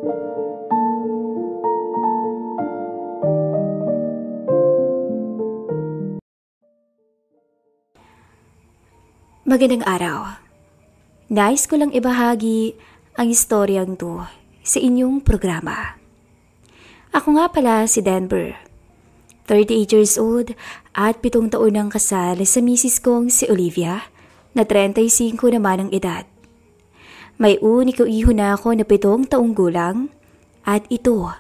Magandang araw. Nais ko lang ibahagi ang istoryang to sa inyong programa. Ako nga pala si Denver, 38 years old at 7 taon ng kasal sa misis kong si Olivia na 35 naman ang edad. May uniko iho na ako na 7 taong gulang at ito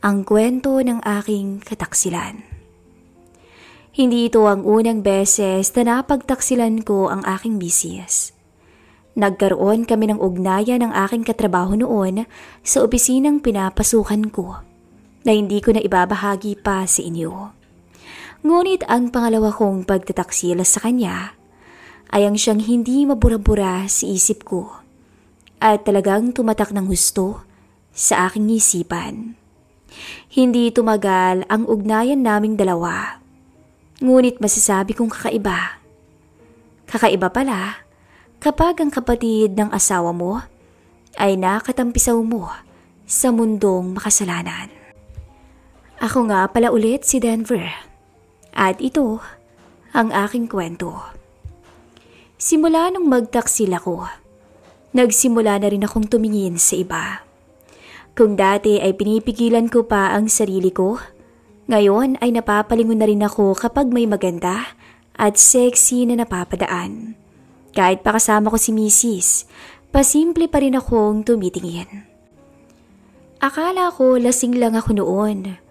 ang kwento ng aking kataksilan. Hindi ito ang unang beses na napagtaksilan ko ang aking misis. Nagkaroon kami ng ugnayan ng aking katrabaho noon sa opisinang pinapasukan ko na hindi ko na ibabahagi pa sa inyo. Ngunit ang pangalawa kong pagtataksila sa kanya ay ang siyang hindi mabura-bura sa isip ko at talagang tumatak ng husto sa aking isipan. Hindi tumagal ang ugnayan naming dalawa. Ngunit masasabi kong kakaiba. Kakaiba pala kapag ang kapatid ng asawa mo ay nakatampisaw mo sa mundong makasalanan. Ako nga pala ulit si Denver at ito ang aking kwento. Simula nung magtaksil ako, nagsimula na rin akong tumingin sa iba. Kung dati ay pinipigilan ko pa ang sarili ko, ngayon ay napapalingon na rin ako kapag may maganda at sexy na napapadaan. Kahit pakasama ko si Mrs., pasimple pa rin akong tumitingin. Akala ko lasing lang ako noon,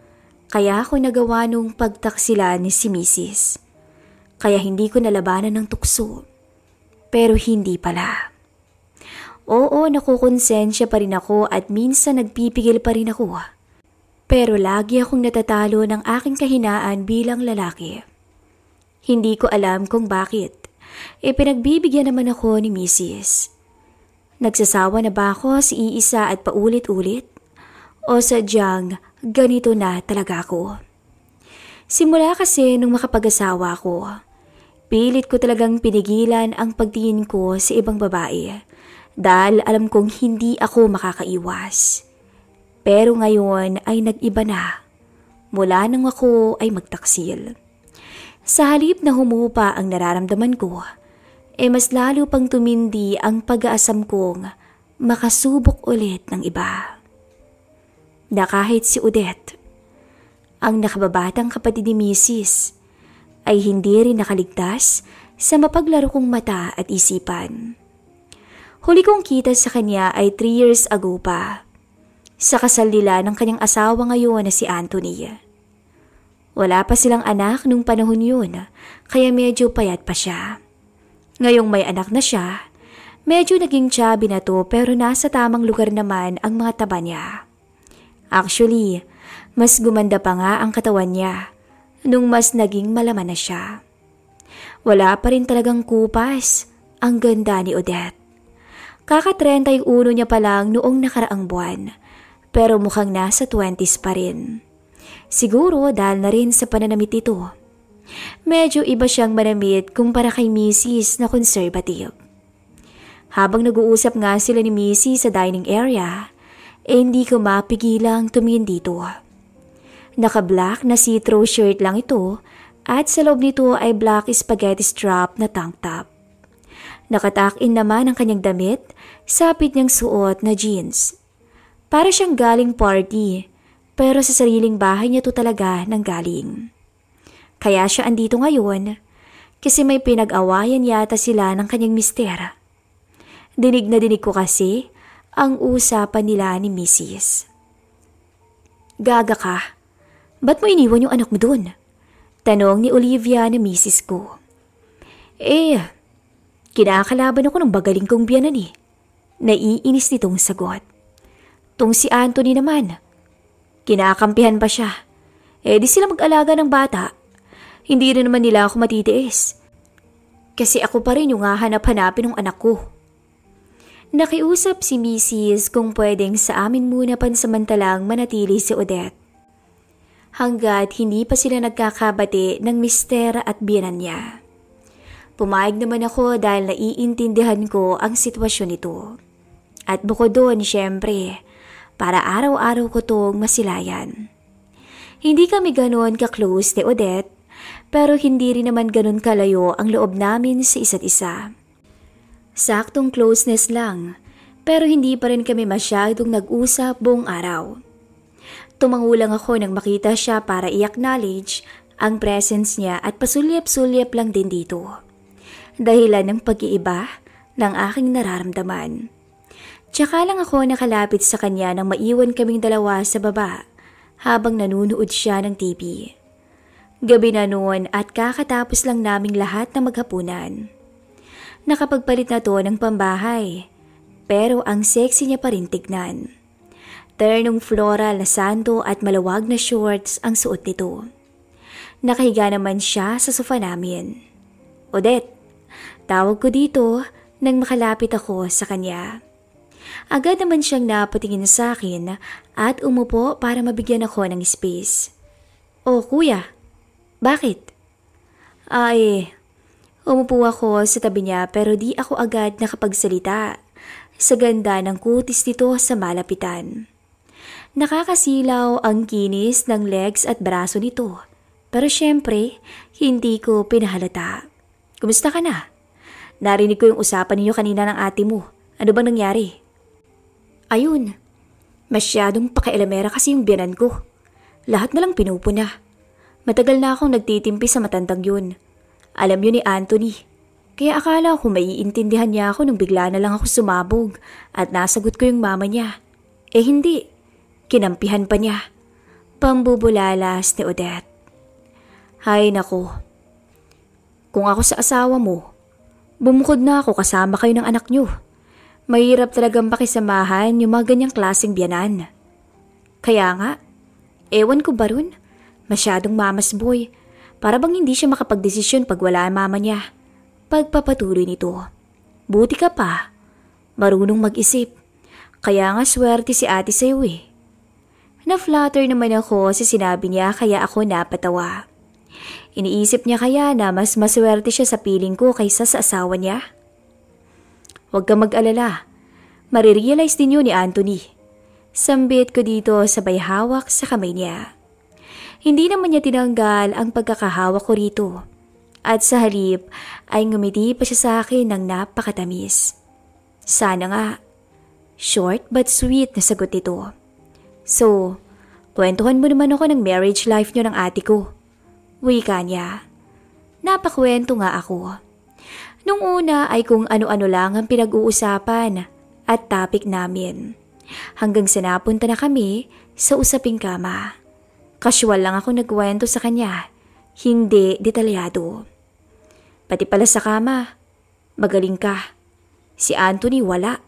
kaya ako nagawa nung pagtaksilan si Mrs. Kaya hindi ko nalabanan ng tukso. Pero hindi pala. Oo, nakukonsensya pa rin ako at minsan nagpipigil pa rin ako. Pero lagi akong natatalo ng aking kahinaan bilang lalaki. Hindi ko alam kung bakit. Pinagbibigyan naman ako ni Mrs. Nagsasawa na ba ako sa iisa at paulit-ulit? O sadyang ganito na talaga ako? Simula kasi nung makapag-asawa ko, pilit ko talagang pinigilan ang pagtingin ko sa ibang babae dahil alam kong hindi ako makakaiwas. Pero ngayon ay nag-iba na mula nang ako ay magtaksil. Sa halip na humupa ang nararamdaman ko, mas lalo pang tumindi ang pag-aasam kong makasubok ulit ng iba. Na kahit si Odette, ang nakababatang kapatid ni Mrs., ay hindi rin nakaligtas sa mapaglaro kong mata at isipan. Huli kong kita sa kanya ay 3 years ago pa. Sa kasal nila ng kanyang asawa ngayon na si Anthony. Wala pa silang anak nung panahon yun, kaya medyo payat pa siya. Ngayong may anak na siya, medyo naging chubby na to pero nasa tamang lugar naman ang mga taba niya. Actually, mas gumanda pa nga ang katawan niya nung mas naging malaman na siya. Wala pa rin talagang kupas ang ganda ni Odette. Kaka-31 niya pa lang noong nakaraang buwan. Pero mukhang nasa 20s pa rin. Siguro dahil na rin sa pananamit ito. Medyo iba siyang manamit kumpara kay Mrs. na conservative. Habang nag-uusap nga sila ni Mrs. sa dining area, hindi ko mapigilang tumingin dito. Naka-black na see-through shirt lang ito at sa loob nito ay black spaghetti strap na tank top. Nakatakin naman ang kanyang damit sa sapit niyang suot na jeans. Para siyang galing party, pero sa sariling bahay niya to talaga nanggaling. Kaya siya andito ngayon, kasi may pinag-awayan yata sila ng kanyang mister. Dinig na dinig ko kasi ang usapan nila ni Mrs. Gaga ka, ba't mo iniwan yung anak mo dun? Tanong ni Olivia na Mrs. ko. Kinakalaban ako ng bagaling kong biyanan eh. Naiinis nitong sagot. Tong si Anthony naman, kinakampihan pa siya. Di sila mag-alaga ng bata. Hindi rin naman nila ako matitiis. Kasi ako pa rin yung hahanap-hanapin ng anak ko. Nakiusap si Mrs. kung pwedeng sa amin muna pansamantalang manatili si Odette. Hanggat hindi pa sila nagkakabati ng mister at biyanan niya. Pumayag naman ako dahil naiintindihan ko ang sitwasyon nito. At bukod doon, syempre, para araw-araw ko tong masilayan. Hindi kami ganoon ka-close ni Odette, pero hindi rin naman ganoon kalayo ang loob namin sa isa't isa. Saktong closeness lang, pero hindi pa rin kami masyadong nag-usap buong araw. Tumangulang ako nang makita siya para i-acknowledge ang presence niya at pasulyap-sulyap lang din dito. Dahilan ng pag-iiba ng aking nararamdaman. Tsaka lang ako nakalapit sa kanya nang maiwan kaming dalawa sa baba habang nanunood siya ng TV. Gabi na noon at kakatapos lang naming lahat na maghapunan. Nakapagpalit na to ng pambahay, pero ang sexy niya pa rin tignan. Ternong floral na sando at malawag na shorts ang suot nito. Nakahiga naman siya sa sofa namin. Odette, tawag ko dito nang makalapit ako sa kanya. Agad naman siyang napatingin sa akin at umupo para mabigyan ako ng space. Oh kuya, bakit? Umupo ako sa tabi niya pero di ako agad nakapagsalita sa ganda ng kutis nito sa malapitan. Nakakasilaw ang kinis ng legs at braso nito pero syempre hindi ko pinahalata. Kumusta ka na? Narinig ko yung usapan niyo kanina ng ate mo. Ano bang nangyari? Ayun, masyadong pakialamera kasi yung biyanan ko. Lahat na lang pinupuna. Matagal na akong nagtitimpi sa matandang yun. Alam yun ni Anthony. Kaya akala ko maiintindihan niya ako nung bigla na lang ako sumabog at nasagot ko yung mama niya. Eh hindi, kinampihan pa niya. Pambubulalas ni Odette. Hay nako, kung ako sa asawa mo, bumukod na ako kasama kayo ng anak niyo. Mahirap talagang pakisamahan yung mga ganyang klaseng biyanan. Kaya nga, ewan ko ba ron? Masyadong mama's boy. Para bang hindi siya makapagdesisyon pag wala ang mama niya. Pagpapatuloy nito. Buti ka pa. Marunong mag-isip. Kaya nga swerte si ate sa'yo eh. Na-flatter naman ako sa sinabi niya kaya ako napatawa. Iniisip niya kaya na mas maswerte siya sa piling ko kaysa sa asawa niya? Huwag kang mag-alala. Marirealize din yun ni Anthony. Sambit ko dito sabay hawak sa kamay niya. Hindi naman niya tinanggal ang pagkakahawak ko rito. At sa halip ay ngumiti pa siya sa akin ng napakatamis. Sana nga. Short but sweet na sagot nito. So, kwentuhan mo naman ako ng marriage life niyo ng ate ko. Wika niya. Napakwento nga ako. Nung una ay kung ano-ano lang ang pinag-uusapan at topic namin. Hanggang sa napunta na kami sa usaping kama. Casual lang ako nagkwento sa kanya, hindi detalyado. Pati pala sa kama, magaling ka. Si Anthony wala.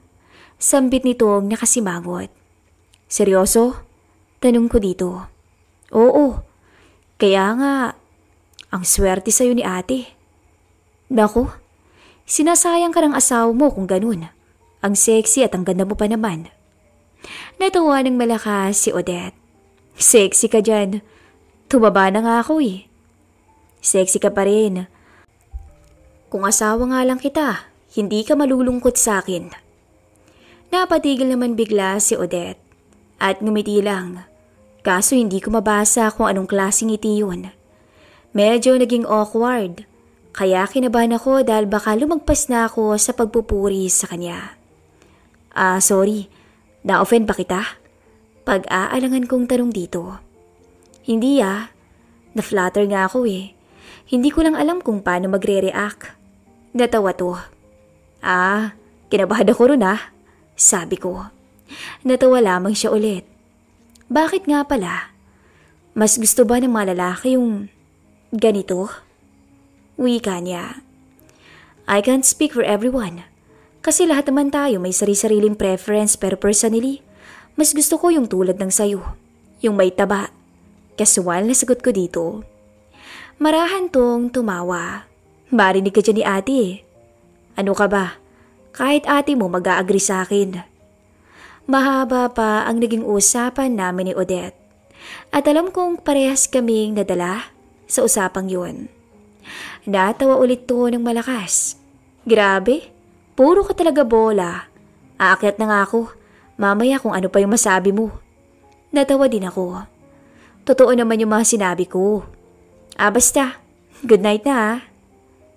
Sambit nitong nakasimangot. Seryoso? Tanong ko dito. Oo, kaya nga, ang swerte sa'yo ni ate. Naku, sinasayang ka ng asawa mo kung ganun. Ang sexy at ang ganda mo pa naman. Natawa ng malakas si Odette. Sexy ka dyan. Tumaba na nga ako eh. Sexy ka pa rin. Kung asawa nga lang kita, hindi ka malulungkot sa akin. Napatigil naman bigla si Odette at ngumiti lang. Kaso hindi ko mabasa kung anong klaseng ngiti yun. Medyo naging awkward. Kaya kinabahan ako dahil baka lumagpas na ako sa pagpupuri sa kanya. Sorry. Na-offend ba kita? Pag-aalangan kong tanong dito. Hindi na-flatter nga ako eh. Hindi ko lang alam kung paano magre-react. Natawa to. Kinabahan ako ron sabi ko. Natawa lamang siya ulit. Bakit nga pala? Mas gusto ba ng mga lalaki yung ganito? Wika niya. I can't speak for everyone. Kasi lahat naman tayo may sari-sariling preference pero personally, mas gusto ko yung tulad ng sayo. Yung may taba. Casual na sagot ko dito. Marahan tong tumawa. Marinig ka dyan ni ate. Ano ka ba? Kahit ate mo mag-a-agree sa akin. Mahaba pa ang naging usapan namin ni Odette. At alam kong parehas kaming nadala sa usapang yun. Natawa ulit to ng malakas. Grabe, puro ka talaga bola. Aakyat na nga ako. Mamaya kung ano pa yung masabi mo. Natawa din ako. Totoo naman yung mga sinabi ko. Basta. Good night na ha.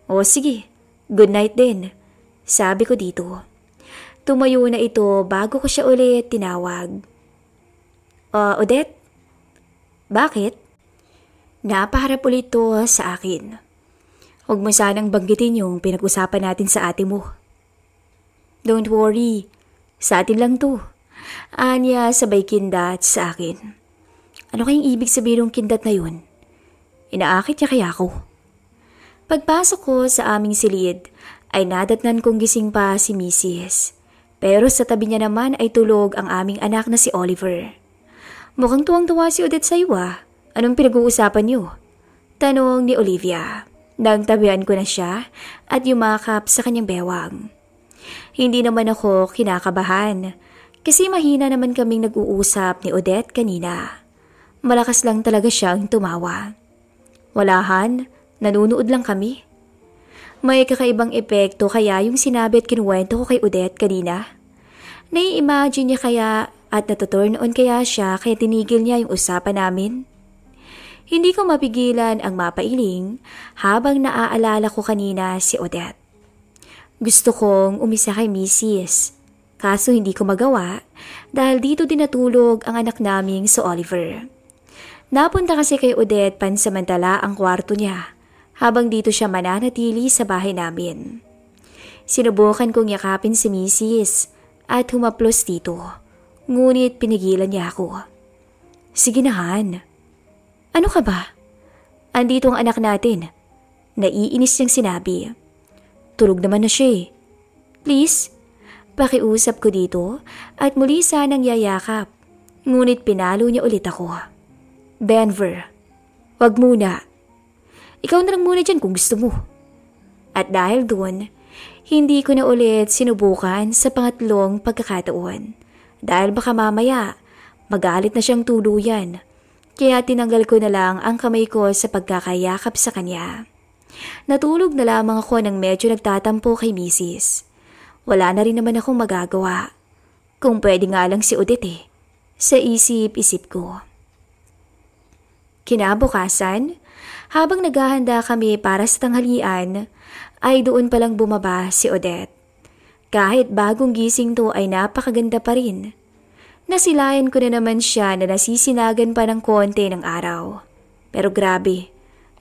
O sige, good night din. Sabi ko dito. Tumayo na ito bago ko siya ulit tinawag. Odette? Bakit? Napaharap ulit ito sa akin. Huwag mo sanang banggitin yung pinag-usapan natin sa ate mo. Don't worry, sa atin lang to. Anya sabay kindat sa akin. Ano kayang ibig sabihin ng kindat na yun? Inaakit niya kaya ako? Pagpasok ko sa aming silid ay nadatnan kong gising pa si Mrs. Pero sa tabi niya naman ay tulog ang aming anak na si Oliver. Mukhang tuwang-tuwa si Odette sa iyo ah. Anong pinag-uusapan niyo? Tanong ni Olivia. Nagtabihan ko na siya at yumakap sa kanyang bewang. Hindi naman ako kinakabahan kasi mahina naman kaming nag-uusap ni Odette kanina. Malakas lang talaga siyang tumawa. Walahan, nanunood lang kami. May kakaibang epekto kaya yung sinabi at kinuwento ko kay Odette kanina. Nai-imagine niya kaya at natuturn on kaya siya kaya tinigil niya yung usapan namin. Hindi ko mapigilan ang mapailing habang naaalala ko kanina si Odette. Gusto kong umisa kay Mrs. Kaso hindi ko magawa dahil dito din natulog ang anak naming si Oliver. Napunta kasi kay Odette pansamantala ang kwarto niya habang dito siya mananatili sa bahay namin. Sinubukan kong yakapin si Mrs. at humaplos dito. Ngunit pinigilan niya ako. Sige na Han. Ano ka ba? Andito ang anak natin. Naiinis niyang sinabi. Tulog naman na siya eh. Please, pakiusap ko dito at muli sanang yayakap. Ngunit pinalo niya ulit ako. Denver, wag muna. Ikaw na lang muna dyan kung gusto mo. At dahil doon, hindi ko na ulit sinubukan sa pangatlong pagkakataon. Dahil baka mamaya, magalit na siyang tuluyan. Kaya tinanggal ko na lang ang kamay ko sa pagkakayakap sa kanya. Natulog na lamang ako nang medyo nagtatampo kay Mrs. Wala na rin naman akong magagawa. Kung pwede nga lang si Odette eh. Sa isip-isip ko. Kinabukasan, habang naghahanda kami para sa tanghalian, ay doon palang bumaba si Odette. Kahit bagong gising to ay napakaganda pa rin. Nasilayan ko na naman siya na nasisinagan pa ng konti ng araw. Pero grabe,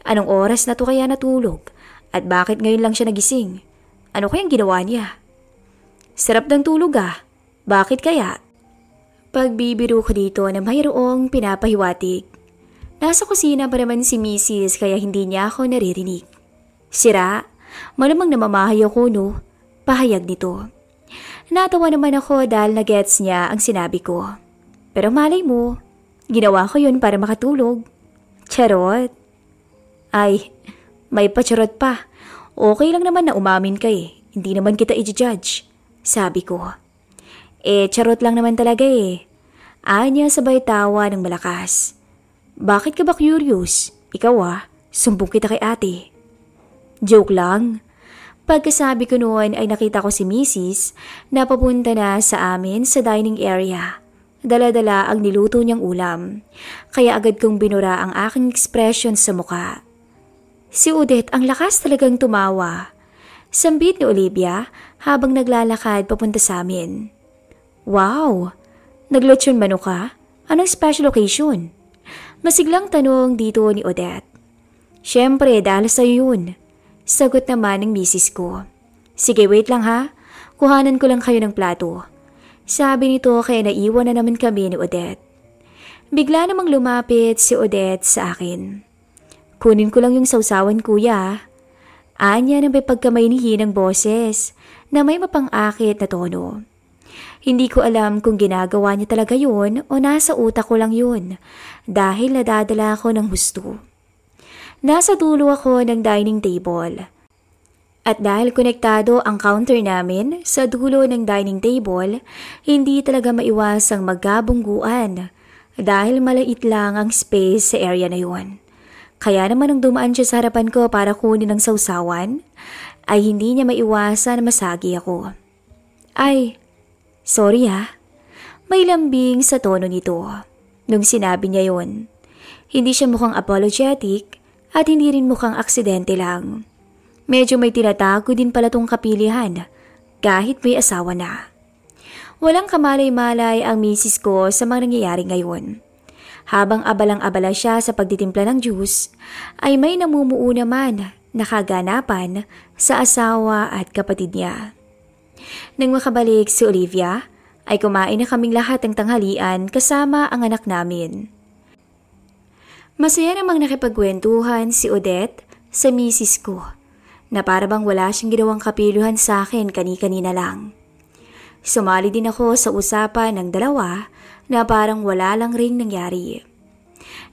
anong oras na to kaya natulog? At bakit ngayon lang siya nagising? Ano kayang ginawa niya? Sarap ng tulog ah. Bakit kaya? Pagbibiro ko dito na mayroong pinapahiwatig. Nasa kusina pa naman si Mrs. kaya hindi niya ako naririnig. Sira, malamang namamahay ako no? Pahayag nito. Natawa naman ako dahil na-gets niya ang sinabi ko. Pero malay mo, ginawa ko yun para makatulog. Charot. Ay, may pacharot pa. Okay lang naman na umamin ka eh. Hindi naman kita i-judge. Sabi ko. Charot lang naman talaga eh. Anya sabay tawa ng malakas. Bakit ka ba curious? Ikaw sumbong kita kay ate. Joke lang. Pagkasabi ko noon ay nakita ko si Mrs. na papunta na sa amin sa dining area. Dala-dala ang niluto niyang ulam. Kaya agad kong binura ang aking expression sa muka. Si Odette ang lakas talagang tumawa. Sambit ni Olivia habang naglalakad papunta sa amin. Wow! Naglechon mano ka? Anong special occasion? Masiglang tanong dito ni Odette. Siyempre dahil sa'yo yun. Sagot naman ng misis ko. Sige wait lang ha. Kuhanan ko lang kayo ng plato. Sabi nito kaya naiwan na naman kami ni Odette. Bigla namang lumapit si Odette sa akin. Kunin ko lang yung sausawan kuya. Anya na may pagkamaynihin ng boses na may mapang-akit na tono. Hindi ko alam kung ginagawa niya talaga yun o nasa utak ko lang yun dahil nadadala ako ng husto. Nasa dulo ako ng dining table. At dahil konektado ang counter namin sa dulo ng dining table, hindi talaga maiwasang magkabungguan dahil malait lang ang space sa area na yun. Kaya naman nung dumaan siya sa harapan ko para kunin ng sausawan, ay hindi niya maiwasan na masagi ako. Ay, sorry May lambing sa tono nito nung sinabi niya yon. Hindi siya mukhang apologetic at hindi rin mukhang aksidente lang. Medyo may tinatago din pala tong kapilihan kahit may asawa na. Walang kamalay-malay ang misis ko sa mga nangyayari ngayon. Habang abalang-abala siya sa pagtitimpla ng juice, ay may namumuo naman na kaganapan sa asawa at kapatid niya. Nang makabalik si Olivia, ay kumain na kaming lahat ng tanghalian kasama ang anak namin. Masaya namang nakipagkwentuhan si Odette sa misis ko na para bang wala siyang ginawang kapiluhan sa akin kani-kanina lang. Sumali din ako sa usapan ng dalawa na parang wala lang ring nangyari.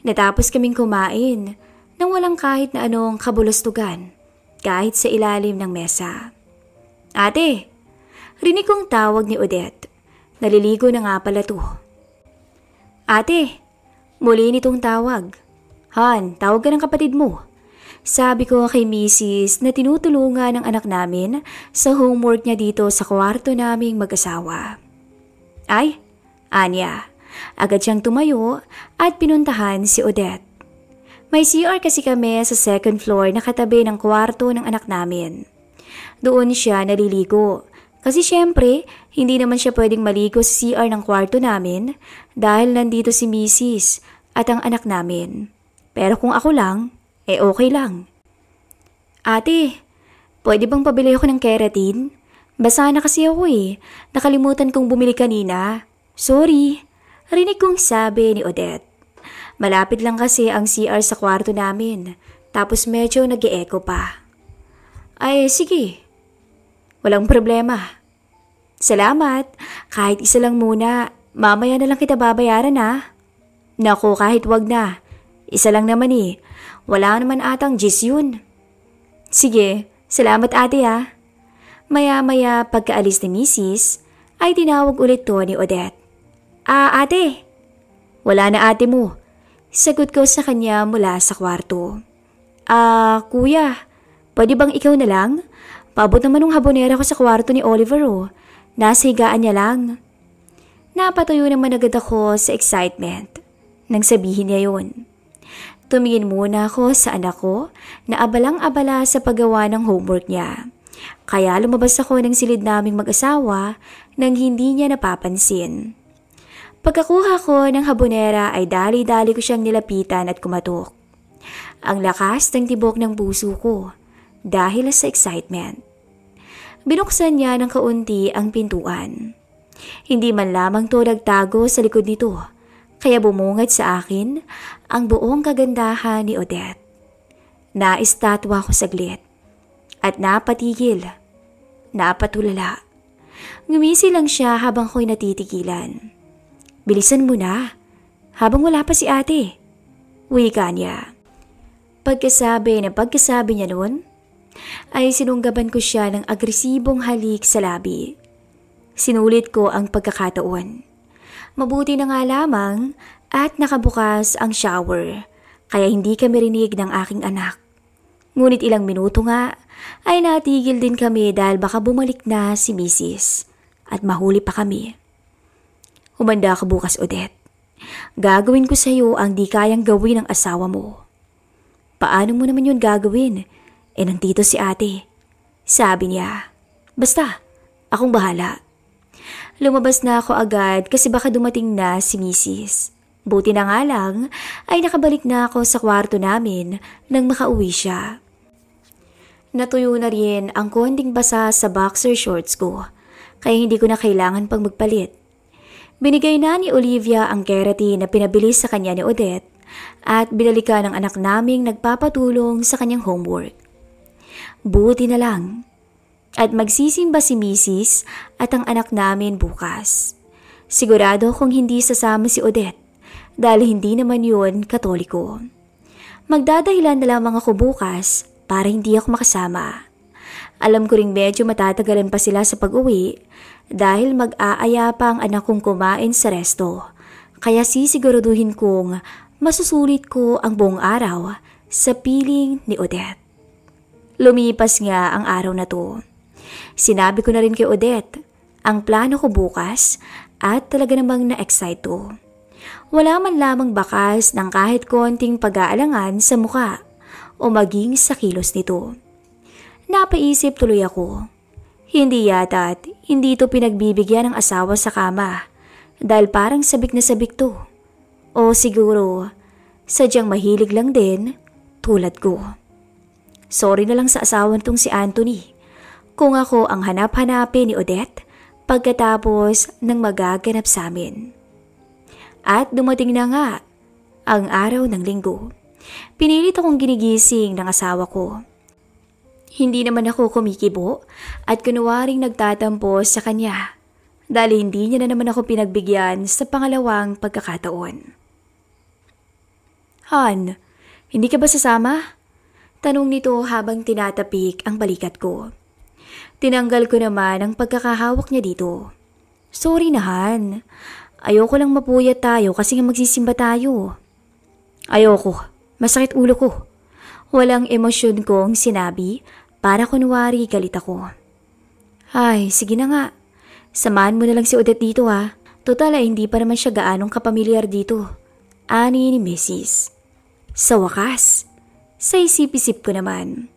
Natapos kaming kumain nang walang kahit na anong kabulastugan kahit sa ilalim ng mesa. Ate, rinig kong tawag ni Odette. Naliligo na nga pala to. Ate, muli nitong tawag. Han, tawag ka ng kapatid mo. Sabi ko kay Mrs. na tinutulungan ng anak namin sa homework niya dito sa kwarto naming mag-asawa. Ay, Anya, agad siyang tumayo at pinuntahan si Odette. May CR kasi kami sa second floor na katabi ng kwarto ng anak namin. Doon siya naliligo kasi syempre hindi naman siya pwedeng maligo sa CR ng kwarto namin dahil nandito si Mrs. at ang anak namin. Pero kung ako lang, okay lang. Ate, pwede bang pabili ako ng keratin? Basa na kasi ako Nakalimutan kong bumili kanina. Sorry. Rinig kong sabi ni Odette. Malapit lang kasi ang CR sa kwarto namin. Tapos medyo nag-e-echo pa. Ay, sige. Walang problema. Salamat. Kahit isa lang muna. Mamaya na lang kita babayaran Naku, kahit wag na. Isa lang naman Wala naman atang gis yun. Sige, salamat ate Maya-maya pagkaalis ni Mrs. ay tinawag ulit to ni Odette. Ate. Wala na ate mo. Sagot ko sa kanya mula sa kwarto. Kuya, pwede bang ikaw na lang? Paabot naman ng habonera ko sa kwarto ni Oliver Nasa higaan niya lang. Napatayo naman agad ako sa excitement nang sabihin niya yun. Tumingin muna ako sa anak ko na abalang-abala sa paggawa ng homework niya. Kaya lumabas ako ng silid naming mag-asawa nang hindi niya napapansin. Pagkakuha ko ng habonera ay dali-dali ko siyang nilapitan at kumatok. Ang lakas ng tibok ng puso ko dahil sa excitement. Binuksan niya ng kaunti ang pintuan. Hindi man lamang to nagtago sa likod nito. Kaya bumungad sa akin ang buong kagandahan ni Odette. Naistatwa ko saglit at napatigil, napatulala. Ngumisi lang siya habang ko'y natitigilan. Bilisan mo na, habang wala pa si ate. Wika niya. Pagkasabi niya noon, ay sinunggaban ko siya ng agresibong halik sa labi. Sinulit ko ang pagkakataon. Mabuti na nga lamang at nakabukas ang shower, kaya hindi kami rinig ng aking anak. Ngunit ilang minuto nga ay natigil din kami dahil baka bumalik na si Mrs. at mahuli pa kami. Humanda ka bukas, Odette. Gagawin ko sa iyo ang di kayang gawin ng asawa mo. Paano mo naman yun gagawin? Nandito si ate. Sabi niya. Basta, akong bahala. Lumabas na ako agad kasi baka dumating na si Mrs. Buti na nga lang ay nakabalik na ako sa kwarto namin nang makauwi siya. Natuyo na rin ang konting basa sa boxer shorts ko kaya hindi ko na kailangan pang magpalit. Binigay na ni Olivia ang keratin na pinabili sa kanya ni Odette at binalikan ng anak naming nagpapatulong sa kanyang homework. Buti na lang. At magsisimba si Mrs. at ang anak namin bukas. Sigurado kung hindi sasama si Odette dahil hindi naman yun Katoliko. Magdadahilan na lamang ako bukas para hindi ako makasama. Alam ko ring medyo matatagalan pa sila sa pag-uwi dahil mag-aaya pa ang anak kong kumain sa resto. Kaya sisiguraduhin kong masusulit ko ang buong araw sa piling ni Odette. Lumipas nga ang araw na to. Sinabi ko na rin kay Odette, ang plano ko bukas at talaga namang na-excite to. Wala man lamang bakas ng kahit konting pag-aalangan sa muka o maging sa kilos nito. Napaisip tuloy ako. Hindi yata at hindi ito pinagbibigyan ng asawa sa kama dahil parang sabik na sabik to. O siguro, sadyang mahilig lang din tulad ko. Sorry na lang sa asawa nitong si Anthony kung ako ang hanap-hanapin ni Odette pagkatapos ng magaganap sa amin. At dumating na nga ang araw ng linggo. Pinilit akong ginigising ng asawa ko. Hindi naman ako kumikibo at kunwaring nagtatampo sa kanya dahil hindi niya na naman ako pinagbigyan sa pangalawang pagkakataon. Han, hindi ka ba sasama? Tanong nito habang tinatapik ang balikat ko. Tinanggal ko naman ang pagkakahawak niya dito. Sorry na Han. Ayoko lang mapuyat tayo kasi nga magsisimba tayo. Ayoko. Masakit ulo ko. Walang emosyon kong sinabi para kunwari galit ako. Ay, sige na nga. Samahan mo na lang si Odette dito ha. Total ay hindi pa naman siya gaanong kapamilyar dito. Ani ni Mrs. Sa wakas, sa isip-isip ko naman.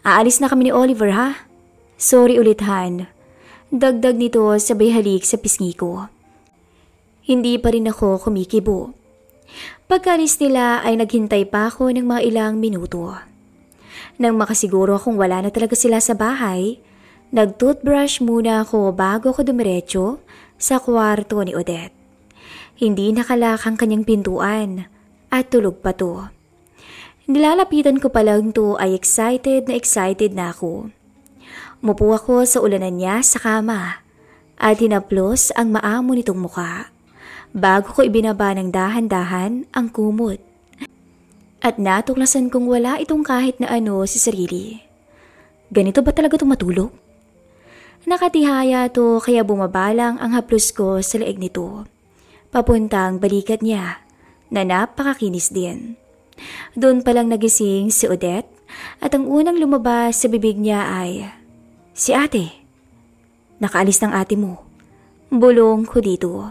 Aalis na kami ni Oliver ha? Sorry ulit Han. Dagdag nito sabay halik sa pisngi ko. Hindi pa rin ako kumikibo. Pagkaalis nila ay naghintay pa ako ng mga ilang minuto. Nang makasiguro akong wala na talaga sila sa bahay, nag-toothbrush muna ako bago ako dumiretso sa kwarto ni Odette. Hindi nakalak ang kanyang pintuan at tulog pa to. Nilalapitan ko pa lang to ay excited na ako. Umupo ako sa ulanan niya sa kama at hinaplos ang maamo nitong mukha. Bago ko ibinaba ng dahan-dahan ang kumot. At natuklasan kong wala itong kahit na ano sa sarili. Ganito ba talaga itong matulog? Nakatihaya to kaya bumabalang ang haplos ko sa leeg nito. Papuntang balikat niya na napakakinis din. Doon palang nagising si Odette at ang unang lumabas sa bibig niya ay, "Si ate, nakaalis ng ate mo." Bulong ko dito.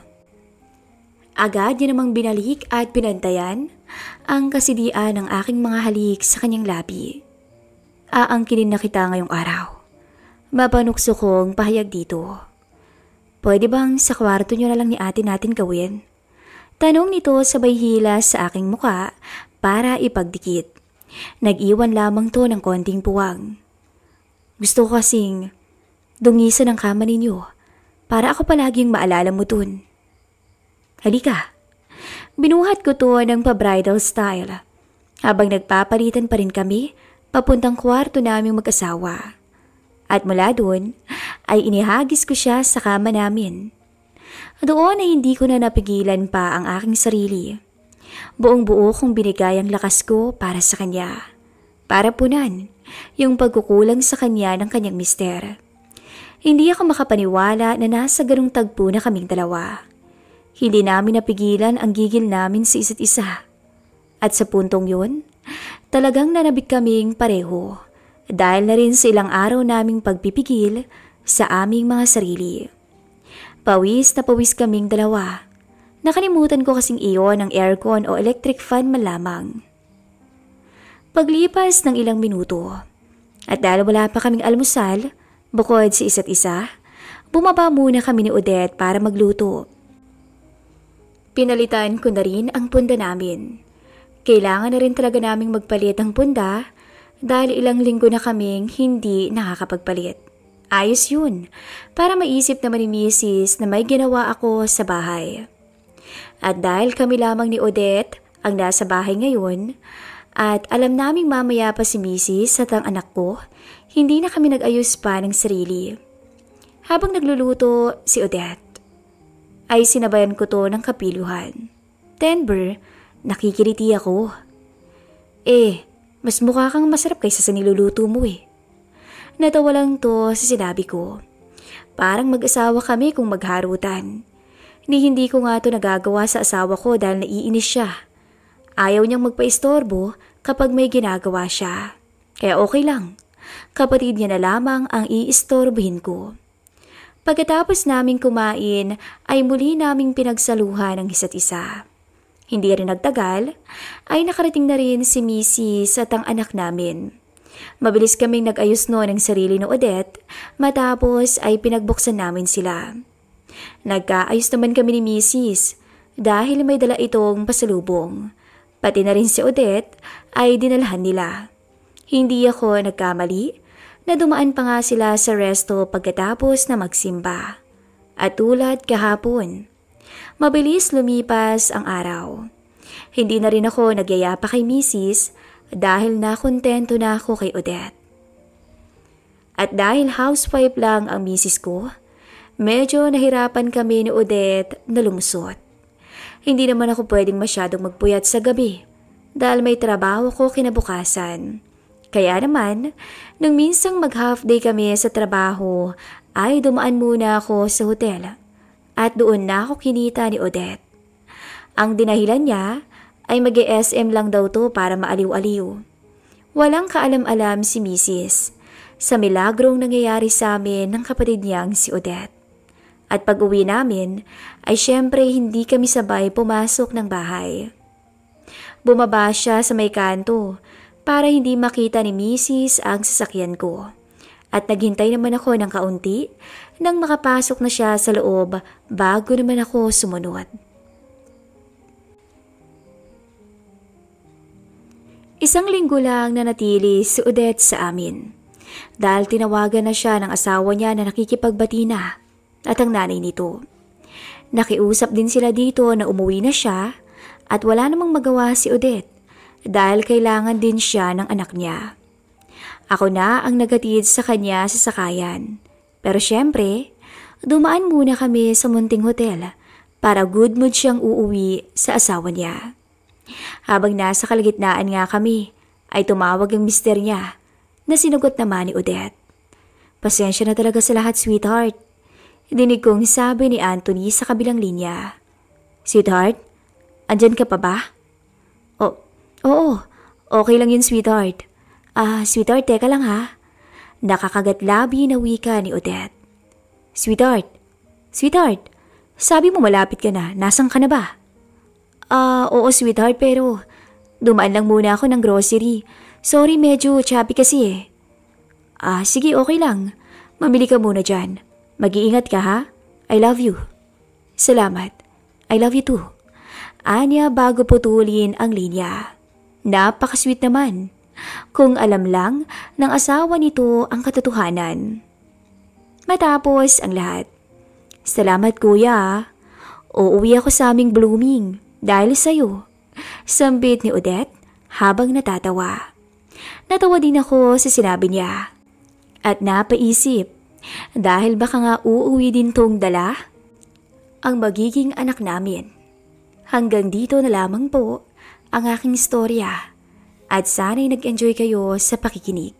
Agad niya namang binalik at pinantayan ang kasidian ng aking mga halik sa kanyang labi. Aangkinin na kita ngayong araw. Mapanukso kong pahayag dito. Pwede bang sa kwarto niyo na lang ni ate natin gawin? Tanong nito sabay hila sa aking muka para ipagdikit. Nag-iwan lamang to ng konting puwang. Gusto ko kasing dungisan ang kama ninyo para ako palaging maalala mo dun. Halika. Binuhat ko to ng pa-bridal style habang nagpapalitan pa rin kami papuntang kwarto naming mag-asawa. At mula doon ay inihagis ko siya sa kama namin. Doon ay hindi ko na napigilan pa ang aking sarili. Buong buo kong binigay ang lakas ko para sa kanya. Para punan yung pagkukulang sa kanya ng kanyang mister. Hindi ako makapaniwala na nasa ganung tagpo na kaming dalawa. Hindi namin napigilan ang gigil namin sa isa't isa. At sa puntong yun, talagang nanabik kaming pareho dahil na rin sa ilang araw naming pagpipigil sa aming mga sarili. Pawis na pawis kaming dalawa. Nakalimutan ko kasing iyon ang aircon o electric fan man lamang. Paglipas ng ilang minuto, at dahil wala pa kaming almusal, bukod sa isa't isa, bumaba muna kami ni Odette para magluto. Pinalitan ko na rin ang punda namin. Kailangan na rin talaga naming magpalit ang punda dahil ilang linggo na kaming hindi nakakapagpalit. Ayos yun, para maisip naman ni Mrs. na may ginawa ako sa bahay. At dahil kami lamang ni Odette ang nasa bahay ngayon, at alam naming mamaya pa si Mrs. at ang anak ko, hindi na kami nag-ayos pa ng sarili. Habang nagluluto si Odette, ay sinabayan ko to ng kapiluhan. Denver, nakikiliti ako. Mas mukha kang masarap kaysa sa niluluto mo eh. Natawa lang to sa sinabi ko. Parang mag-asawa kami kung magharutan. Hindi ko nga to nagagawa sa asawa ko dahil naiinis siya. Ayaw niyang magpaistorbo kapag may ginagawa siya. Kaya okay lang. Kapatid niya na lamang ang iistorbohin ko. Pagkatapos naming kumain ay muli naming pinagsaluhan ang isa't isa. Hindi rin nagtagal ay nakarating na rin si Mrs. at ang anak namin. Mabilis kaming nag-ayos noon ng sarili ni Odette matapos ay pinagbuksan namin sila. Nagkaayos naman kami ni Mrs. dahil may dala itong pasalubong. Pati na rin si Odette ay dinalhan nila. Hindi ako nagkamali na dumaan pa nga sila sa resto pagkatapos na magsimba. At tulad kahapon, mabilis lumipas ang araw. Hindi na rin ako nagyaya pa kay Mrs. dahil nakontento na ako kay Odette. At dahil housewife lang ang Mrs. ko, medyo nahirapan kami ni Odette na lumusot. Hindi naman ako pwedeng masyadong magpuyat sa gabi dahil may trabaho ko kinabukasan. Kaya naman, nung minsang mag-half day kami sa trabaho, ay dumaan muna ako sa hotel at doon na ako kinita ni Odette. Ang dinahilan niya ay mag-SM lang daw to para maaliw-aliw. Walang kaalam-alam si Mrs. sa milagrong nangyayari sa amin ng kapatid niyang si Odette. At pag-uwi namin ay syempre hindi kami sabay pumasok ng bahay. Bumaba siya sa may kanto para hindi makita ni Mrs. ang sasakyan ko. At naghintay naman ako ng kaunti nang makapasok na siya sa loob bago naman ako sumunod. Isang linggo lang nanatili si Odette sa amin dahil tinawagan na siya ng asawa niya na nakikipagbati na at ang nanay nito. Nakiusap din sila dito na umuwi na siya at wala namang magawa si Odette dahil kailangan din siya ng anak niya. Ako na ang nagatid sa kanya sa sakayan. Pero syempre, dumaan muna kami sa munting hotel para good mood siyang uuwi sa asawa niya. Habang nasa kalagitnaan nga kami, ay tumawag ang mister niya na sinagot naman ni Odette. Pasensya na talaga sa lahat, sweetheart. Dinig kong sabi ni Anthony sa kabilang linya. Sweetheart, andyan ka pa ba? Oo, okay lang yun, sweetheart. Sweetheart, teka lang ha. Nakakagatlabi na wika ni Odette. Sweetheart, sabi mo malapit ka na, nasan ka na ba? Oo sweetheart, pero dumaan lang muna ako ng grocery. Sorry, medyo choppy kasi eh. Sige, okay lang. Mamili ka muna dyan. Mag-iingat ka ha? I love you. Salamat. I love you too. Anya bago putulin ang linya. Napakasweet naman. Kung alam lang ng asawa nito ang katotohanan. Matapos ang lahat. Salamat kuya. Uuwi ako sa aming blooming. Dahil sa'yo, sambit ni Odette habang natatawa. Natawa din ako sa sinabi niya. At napaisip, dahil baka nga uuwi din tong dala ang magiging anak namin. Hanggang dito na lamang po ang aking istorya at sana'y nag-enjoy kayo sa pakikinig.